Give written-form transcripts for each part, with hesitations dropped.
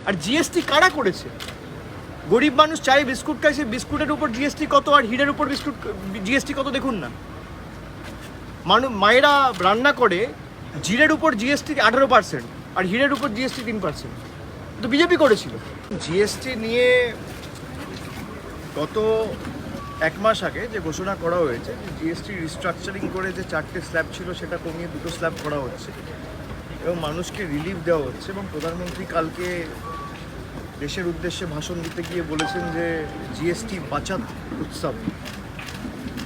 আর GST কারা করেছে? গরিব মানুষ চাই বিস্কুট খায়, সে বিস্কুটের উপর জিএসটি কত আর হিরের উপর জিএসটি কত দেখুন না। মায়েরা রান্না করে, জিরের উপর জিএসটি 18% আর হিরের উপর জিএসটি 3%। তো বিজেপি করেছিল। জিএসটি নিয়ে গত 1 মাস আগে যে ঘোষণা করা হয়েছে যে জিএসটি রিস্ট্রাকচারিং করে যে 4টে স্ল্যাব ছিল সেটা কমিয়ে 2টো স্ল্যাব করা হচ্ছে এবং মানুষকে রিলিফ দেওয়া হচ্ছে। এবং প্রধানমন্ত্রী কালকে দেশের উদ্দেশ্যে ভাষণ দিতে গিয়ে বলেছেন যে জিএসটি বাঁচাত উৎসব।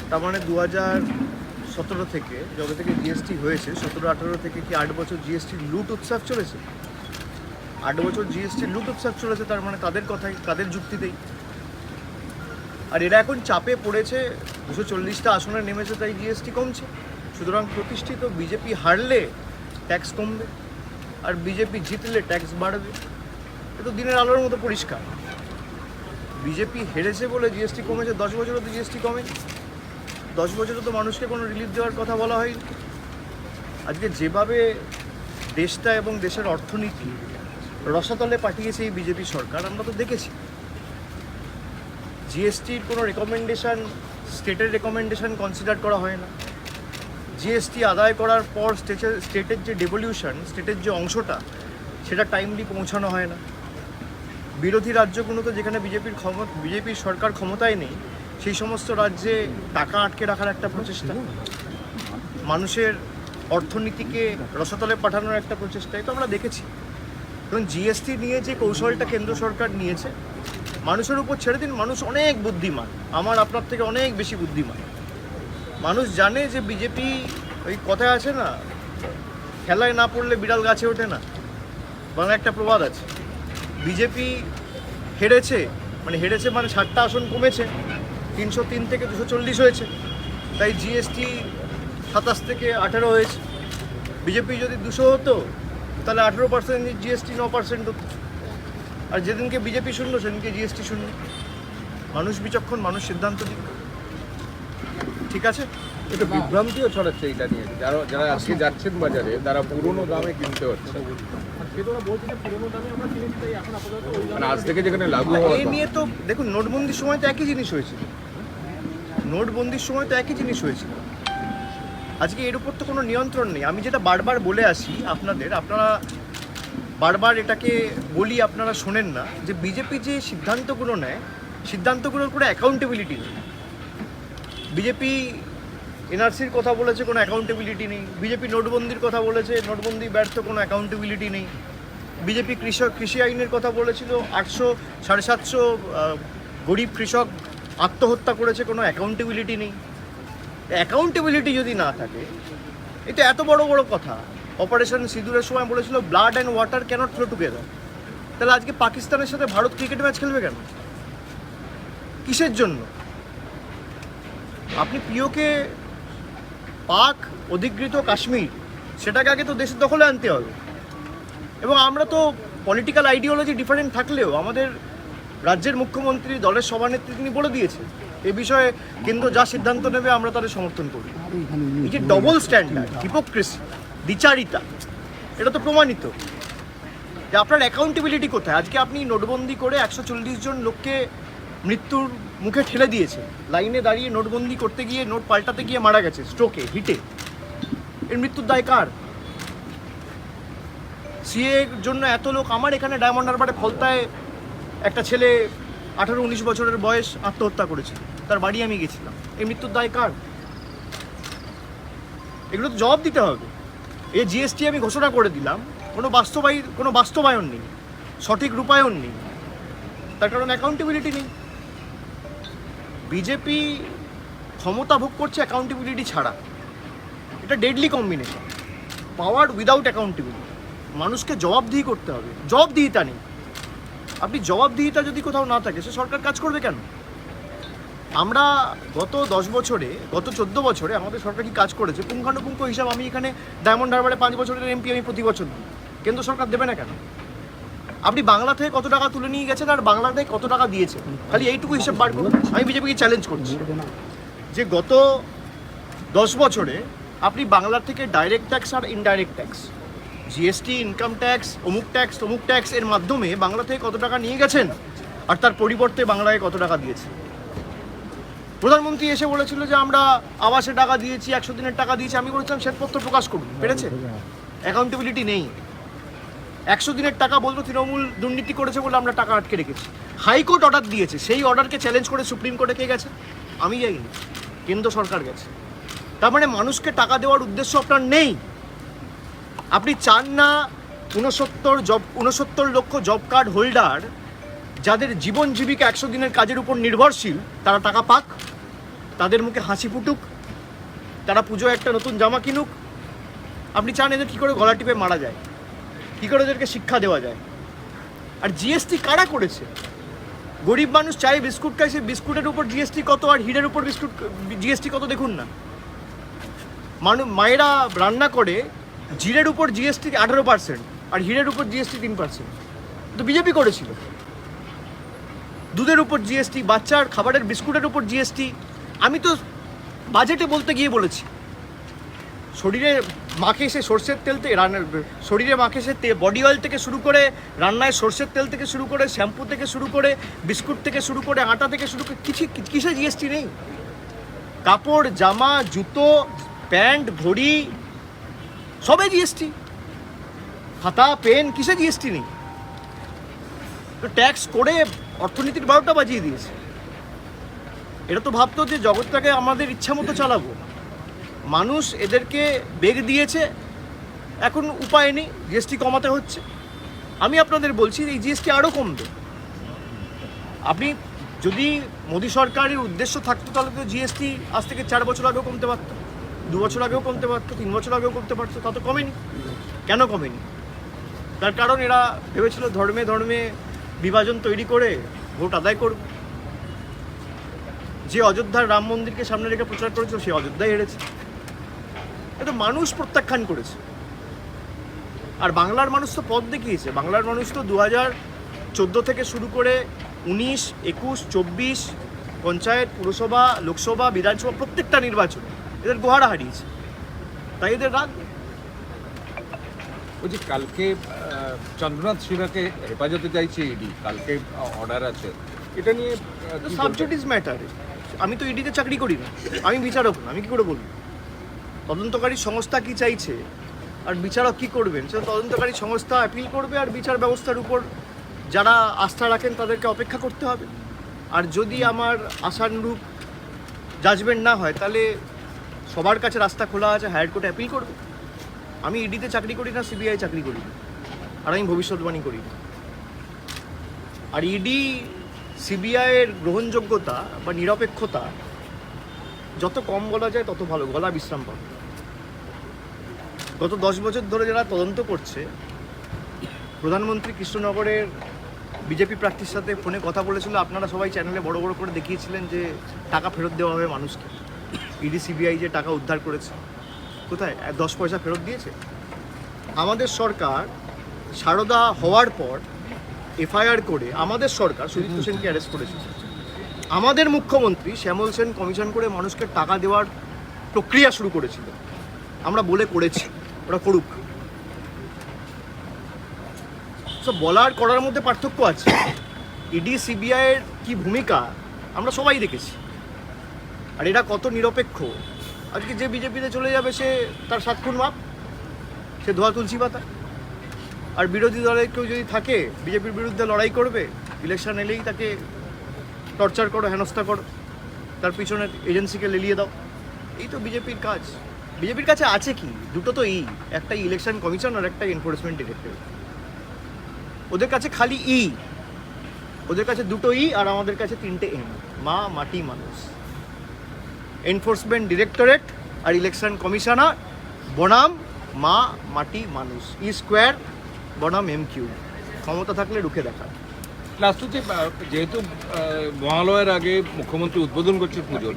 তার মানে 2017 থেকে যবে থেকে জিএসটি হয়েছে, 17-18 থেকে কি 8 বছর জিএসটি লুট উৎসব চলেছে? 8 বছর জিএসটি লুট উৎসব চলেছে। তার মানে তাদের কথাই, তাদের যুক্তিতেই। আর এরা এখন চাপে পড়েছে, 240টা আসনে নেমেছে, তাই জিএসটি কমছে। সুতরাং প্রতিষ্ঠিত বিজেপি হারলে ট্যাক্স কমবে আর বিজেপি জিতলে ট্যাক্স বাড়বে। এ তো দিনের আলোর মতো পরিষ্কার। বিজেপি হেরেছে বলে জিএসটি কমেছে। 10 বছরও তো জিএসটি কমেনি। 10 বছরে তো মানুষকে কোনো রিলিফ দেওয়ার কথা বলা হয়নি। আজকে যেভাবে দেশটা এবং দেশের অর্থনীতি রসাতলে পাঠিয়েছে এই বিজেপি সরকার, আমরা তো দেখেছি। জিএসটির কোনো রেকমেন্ডেশন, স্টেটের রেকমেন্ডেশন কনসিডার করা হয় না। জিএসটি আদায় করার পর স্টেটের যে ডেভলিউশন, স্টেটের যে অংশটা, সেটা টাইমলি পৌঁছানো হয় না। বিরোধী রাজ্যগুলোতে যেখানে বিজেপির সরকার ক্ষমতায় নেই, সেই সমস্ত রাজ্যে টাকা আটকে রাখার একটা প্রচেষ্টা, মানুষের অর্থনীতিকে রসাতলে পাঠানোর একটা প্রচেষ্টা, এটা আমরা দেখেছি। এবং জিএসটি নিয়ে যে কৌশলটা কেন্দ্র সরকার নিয়েছে, মানুষের উপর ছেড়ে দিন। মানুষ অনেক বুদ্ধিমান, আমার আপনার থেকে অনেক বেশি বুদ্ধিমান। মানুষ জানে যে বিজেপি, ওই কথা আছে না, খেলায় না পড়লে বিড়াল গাছে ওঠে না, বাংলা একটা প্রবাদ আছে। বিজেপি হেরেছে মানে 60টা আসন কমেছে, 303 থেকে 240 হয়েছে, তাই জিএসটি 27 থেকে 18 হয়েছে। বিজেপি যদি 200 হতো তাহলে 18% জিএসটি 9% হতো। আর যেদিনকে বিজেপি শূন্য সেদিনকে জিএসটি শূন্য। মানুষ বিচক্ষণ, মানুষ সিদ্ধান্ত দিক। ঠিক আছে? এটা বিভ্রান্তিও ছড়াচ্ছে এটা নিয়ে। যারা আজকে যাচ্ছেন বাজারে তারা পুরনো দামে কিনতে হচ্ছে। মানে আজ থেকে যেখানে লাগু হওয়া, এই নিয়ে তো দেখুন, নোটবন্দির সময় তো একই জিনিস হয়েছিল। আজকে এর উপর তো কোনো নিয়ন্ত্রণ নেই। আমি যেটা বারবার বলে আসি আপনারা বারবার এটাকে বলি, আপনারা শোনেন না, যে বিজেপি যে সিদ্ধান্তগুলো নেয়, সিদ্ধান্তগুলোর কোনো অ্যাকাউন্টেবিলিটি নেই। বিজেপি এনআরসির কথা বলেছে, কোনো অ্যাকাউন্টেবিলিটি নেই। বিজেপি নোটবন্দির কথা বলেছে, নোটবন্দি ব্যর্থ, কোনো অ্যাকাউন্টেবিলিটি নেই। বিজেপি কৃষি আইনের কথা বলেছিল, 750 গরিব কৃষক আত্মহত্যা করেছে, কোনো অ্যাকাউন্টেবিলিটি নেই। অ্যাকাউন্টেবিলিটি যদি না থাকে, এটা এত বড় বড় কথা। অপারেশন সিঁদুরের সময় বলেছিল blood and water can't flow together. তাহলে আজকে পাকিস্তানের সাথে ভারত ক্রিকেট ম্যাচ খেলবে কেন? কিসের জন্য? আপনি পিওকে, পাক অধিকৃত কাশ্মীর, সেটাকে আগে তো দেশের দখলে আনতে হবে। এবং আমরা তো পলিটিক্যাল আইডিওলজি ডিফারেন্ট থাকলেও আমাদের রাজ্যের মুখ্যমন্ত্রী, দলের সভানেত্রী, তিনি বলে দিয়েছে এ বিষয়ে কেন্দ্র যা সিদ্ধান্ত নেবে আমরা তাদের সমর্থন করি। এই যে ডবল স্ট্যান্ডার্ড, হিপোক্রেসি, দ্বিচারিতা, এটা তো প্রমাণিত। যে আপনার অ্যাকাউন্টেবিলিটি কোথায়? আজকে আপনি নোটবন্দি করে 140 জন লোককে মৃত্যুর মুখে ঠেলে দিয়েছে। লাইনে দাঁড়িয়ে নোটবন্দি করতে গিয়ে, নোট পাল্টাতে গিয়ে মারা গেছে স্ট্রোকে, হিটে। এর মৃত্যুর দায় কার? সিএর জন্য এত লোক, আমার এখানে ডায়মন্ড হারবারে ফলতায় একটা ছেলে 18-19 বছরের বয়স আত্মহত্যা করেছে, তার বাড়ি আমি গেছিলাম। এই মৃত্যুর দায় কার? এগুলো তো জবাব দিতে হবে। এই জিএসটি আমি ঘোষণা করে দিলাম, কোনো বাস্তবায়ন নেই, সঠিক রূপায়ণ নেই, তার কারণ অ্যাকাউন্টেবিলিটি নেই। বিজেপি ক্ষমতা ভোগ করছে অ্যাকাউন্টেবিলিটি ছাড়া। এটা ডেডলি কম্বিনেশন, পাওয়ার উইদাউট অ্যাকাউন্টেবিলিটি। মানুষকে জবাবদিহি করতে হবে, জবাবদিহিতা নেই। আপনি জবাবদিহিতা যদি কোথাও না থাকে, সে সরকার কাজ করবে কেন? আমরা গত 10 বছরে, গত 14 বছরে আমাদের সরকার কি কাজ করেছে পুঙ্খানুপুঙ্খ হিসাব আমি এখানে ডায়মন্ড হারবারে 5 বছরের এমপি আমি প্রতি বছর দিই। কেন্দ্র সরকার দেবে না কেন? আপনি বাংলা থেকে কত টাকা তুলে নিয়ে গেছেন আর বাংলা থেকে কত টাকা দিয়েছে, খালি এইটুকু হিসাব বার করুন। আমি বিজেপিকে চ্যালেঞ্জ করছি যে গত 10 বছরে আপনি বাংলার থেকে ডাইরেক্ট ট্যাক্স আর indirect tax GST, income tax, অমুক ট্যাক্স, তমুক ট্যাক্স এর মাধ্যমে বাংলা থেকে কত টাকা নিয়ে গেছেন আর তার পরিবর্তে বাংলায় কত টাকা দিয়েছে। প্রধানমন্ত্রী এসে বলেছিল যে আমরা আবাসে টাকা দিয়েছি, 100 দিনের টাকা দিয়েছি। আমি বলেছিলাম শ্বেতপত্র প্রকাশ করুন, পেরেছে? অ্যাকাউন্টেবিলিটি নেই। 100 দিনের টাকা বলতো তৃণমূল দুর্নীতি করেছে বলে আমরা টাকা আটকে রেখেছি। হাইকোর্ট অর্ডার দিয়েছে, সেই অর্ডারকে চ্যালেঞ্জ করে সুপ্রিম কোর্টে কে গেছে? আমি যাইনি, কেন্দ্র সরকার গেছে। তার মানে মানুষকে টাকা দেওয়ার উদ্দেশ্য আপনার নেই। আপনি চান না 69 লক্ষ জব কার্ড হোল্ডার যাদের জীবন জীবিকা 100 দিনের কাজের উপর নির্ভরশীল তারা টাকা পাক, তাদের মুখে হাসি ফুটুক, তারা পুজোয় একটা নতুন জামা কিনুক। আপনি চান এদের কী করে গলা টিপে মারা যায়, কী করে এদেরকে শিক্ষা দেওয়া যায়। আর জিএসটি কারা করেছে? গরিব মানুষ চাই বিস্কুট খায়, সেই বিস্কুটের উপর জিএসটি কত আর হিরের উপর জিএসটি কত দেখুন না। মায়েরা রান্না করে, জিরের উপর জিএসটি 18% আর হিরের উপর জিএসটি 3%। তো বিজেপি করেছিল। দুধের উপর জিএসটি, বাচ্চার খাবারের বিস্কুটের উপর জিএসটি। আমি তো বাজেটে বলতে গিয়ে বলেছি, শরীরে মাখে সে সর্ষের তেল থেকে শরীরে মাখে সে বডি অয়েল থেকে শুরু করে, রান্নায় সর্ষের তেল থেকে শুরু করে, শ্যাম্পু থেকে শুরু করে, বিস্কুট থেকে শুরু করে, আটা থেকে শুরু করে, কিসে জিএসটি নেই? কাপড়, জামা, জুতো, প্যান্ট, ঘড়ি সবে জিএসটি। খাতা, পেন, কিসে জিএসটি নেই? তো ট্যাক্স করে অর্থনীতির 12টা বাজিয়ে দিয়েছে। এটা তো ভাবতো যে জগৎটাকে আমাদের ইচ্ছা মতো চালাবো। মানুষ এদেরকে বেগ দিয়েছে, এখন উপায় নেই, জিএসটি কমাতে হচ্ছে। আমি আপনাদের বলছি এই জিএসটি আরও কমবে। আপনি যদি মোদী সরকারের উদ্দেশ্য থাকতো তাহলে তো জিএসটি আজ থেকে 4 বছর আগেও কমতে পারতো, 2 বছর আগেও কমতে পারতো, 3 বছর আগেও কমতে পারতো। তা তো কমেনি। কেন কমেনি? তার কারণ এরা ভেবেছিল ধর্মে ধর্মে বিভাজন তৈরি করে ভোট আদায় করবে। যে অযোধ্যার রাম মন্দিরকে সামনে রেখে প্রচার করেছিল সে অযোধ্যায় হেরেছে। এটা মানুষ প্রত্যাখ্যান করেছে। আর বাংলার মানুষ তো পথ দেখিয়েছে। বাংলার মানুষ তো 2014 থেকে শুরু করে 19, 21, 24 পঞ্চায়েত, পুরসভা, লোকসভা, বিধানসভা প্রত্যেকটা নির্বাচন এদের গোহারা হারিয়েছে। তাই এদের রাগ। বলছি কালকে চন্দ্রনাথ সিনহাকে হেফাজতে চাইছে ইডি, কালকে অর্ডার আছে, এটা নিয়ে সাবজুডিস ম্যাটার। আমি তো ইডিতে চাকরি করি না, আমি বিচারক না, আমি কি করে বলবো? তদন্তকারী সংস্থা কি চাইছে আর বিচারক কি করবেন সেটা তদন্তকারী সংস্থা অ্যাপিল করবে, আর বিচার ব্যবস্থার উপর যারা আস্থা রাখেন তাদেরকে অপেক্ষা করতে হবে। আর যদি আমার আশানুরূপ জাজমেন্ট না হয় তাহলে সবার কাছে রাস্তা খোলা আছে, হায়ার কোর্টে অ্যাপিল করবে। আমি ইডিতে চাকরি করি না, সিবিআই চাকরি করি না, আর আমি ভবিষ্যৎবাণী করি না। আর ইডি সিবিআইয়ের গ্রহণযোগ্যতা বা নিরপেক্ষতা যত কম বলা যায় তত ভালো, গলা বিশ্রাম পাবে। গত 10 বছর ধরে যারা তদন্ত করছে, প্রধানমন্ত্রী কৃষ্ণনগরের বিজেপি প্রার্থীর সাথে ফোনে কথা বলেছিল, আপনারা সবাই চ্যানেলে বড় বড় করে দেখিয়েছিলেন যে টাকা ফেরত দেওয়া হবে মানুষকে। ইডি সিবিআই যে টাকা উদ্ধার করেছে, কোথায় 10 পয়সা ফেরত দিয়েছে? আমাদের সরকার সারদা হওয়ার পর এফআইআর করে আমাদের সরকার সুদীপ্ত সেনকে অ্যারেস্ট করেছিল। আমাদের মুখ্যমন্ত্রী শ্যামল সেন কমিশন করে মানুষকে টাকা দেওয়ার প্রক্রিয়া শুরু করেছিল। আমরা বলে করেছি, ওরা করুক। সব বলার করার মধ্যে পার্থক্য আছে। ইডি সিবিআইয়ের কি ভূমিকা আমরা সবাই দেখেছি, আর এরা কত নিরপেক্ষ। আজকে যে বিজেপিতে চলে যাবে সে তার 7 খুন মাপ, সে ধোয়া তুলসী পাতা। আর বিরোধী দলের কেউ যদি থাকে বিজেপির বিরুদ্ধে লড়াই করবে, ইলেকশন এলেই তাকে টর্চার করো, হেনস্থা করো, তার পিছনে এজেন্সিকে লেলিয়ে দাও। এই তো বিজেপির কাজ। বিজেপির কাছে আছে কি? দুটো তো একটা ইলেকশন কমিশন আর একটা এনফোর্সমেন্ট ডিরেক্টরেট। ওদের কাছে খালি ওদের কাছে দুটো আর আমাদের কাছে 3টে এম, মা, মাটি, মানুষ। এনফোর্সমেন্ট ডিরেক্টরেট আর ইলেকশন কমিশনার বনাম মা, মাটি, মানুষ, স্কোয়ার বনাম MQ। ক্ষমতা থাকলে রুখে দেখা। লাস্ট হচ্ছে যেহেতু মহালয়ের আগে মুখ্যমন্ত্রী উদ্বোধন করছেন পুজোর,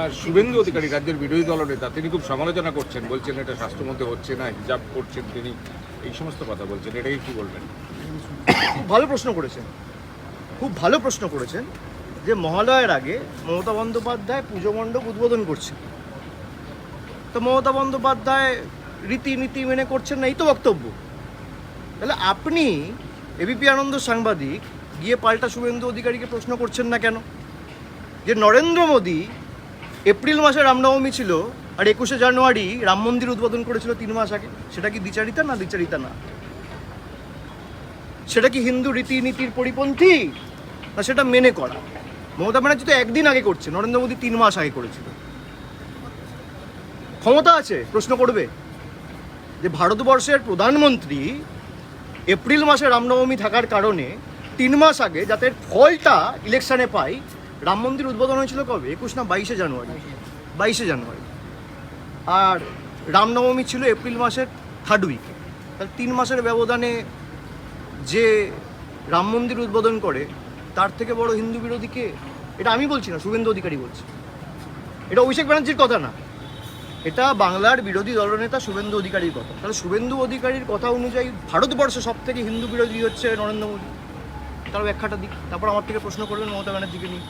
আর শুভেন্দু অধিকারী রাজ্যের বিরোধী দলনেতা তিনি খুব সমালোচনা করছেন, বলছেন এটা স্বাস্থ্যমধ্যে হচ্ছে না, হিজাব করছেন তিনি, এই সমস্ত কথা বলছেন, এটাকে কি বলবেন? খুব ভালো প্রশ্ন করেছেন, খুব ভালো প্রশ্ন করেছেন যে মহালয়ের আগে মমতা বন্দ্যোপাধ্যায় পুজো মণ্ডপ উদ্বোধন করছে। তো মমতা বন্দ্যোপাধ্যায় রীতিনীতি মেনে করছেন না, এই তো বক্তব্য। তাহলে আপনি এবিপি আনন্দ সাংবাদিক গিয়ে পাল্টা শুভেন্দু অধিকারীকে প্রশ্ন করছেন না কেন যে নরেন্দ্র মোদী এপ্রিল মাসে রামনবমী ছিল আর 21শে জানুয়ারি রাম মন্দির উদ্বোধন করেছিল 3 মাস আগে? সেটা কি দ্বিচারিতা না দ্বিচারিতা না? সেটা কি হিন্দু রীতিনীতির পরিপন্থী না সেটা মেনে করা? মমতা ব্যানার্জি তো একদিন আগে করছে, নরেন্দ্র মোদী 3 মাস আগে করেছিল। ক্ষমতা আছে প্রশ্ন করবে যে ভারতবর্ষের প্রধানমন্ত্রী এপ্রিল মাসে রামনবমী থাকার কারণে 3 মাস আগে যাতে ফলটা ইলেকশনে পাই, রাম মন্দির উদ্বোধন হয়েছিল কবে? 21 না 22শে জানুয়ারি? 22শে জানুয়ারি। আর রামনবমী ছিল এপ্রিল মাসের 3rd উইকে। তাহলে 3 মাসের ব্যবধানে যে রাম মন্দির উদ্বোধন করে তার থেকে বড় হিন্দু বিরোধী কে? এটা আমি বলছি না, শুভেন্দু অধিকারী বলছে। এটা অভিষেক ব্যানার্জির কথা না, এটা বাংলার বিরোধী দলনেতা শুভেন্দু অধিকারীর কথা। তাহলে শুভেন্দু অধিকারীর কথা অনুযায়ী ভারতবর্ষে সব থেকে হিন্দু বিরোধী হচ্ছে নরেন্দ্র মোদী। তার ব্যাখ্যাটা দিক, তারপর আমার থেকে প্রশ্ন করবেন মমতা ব্যানার্জিকে নিয়ে।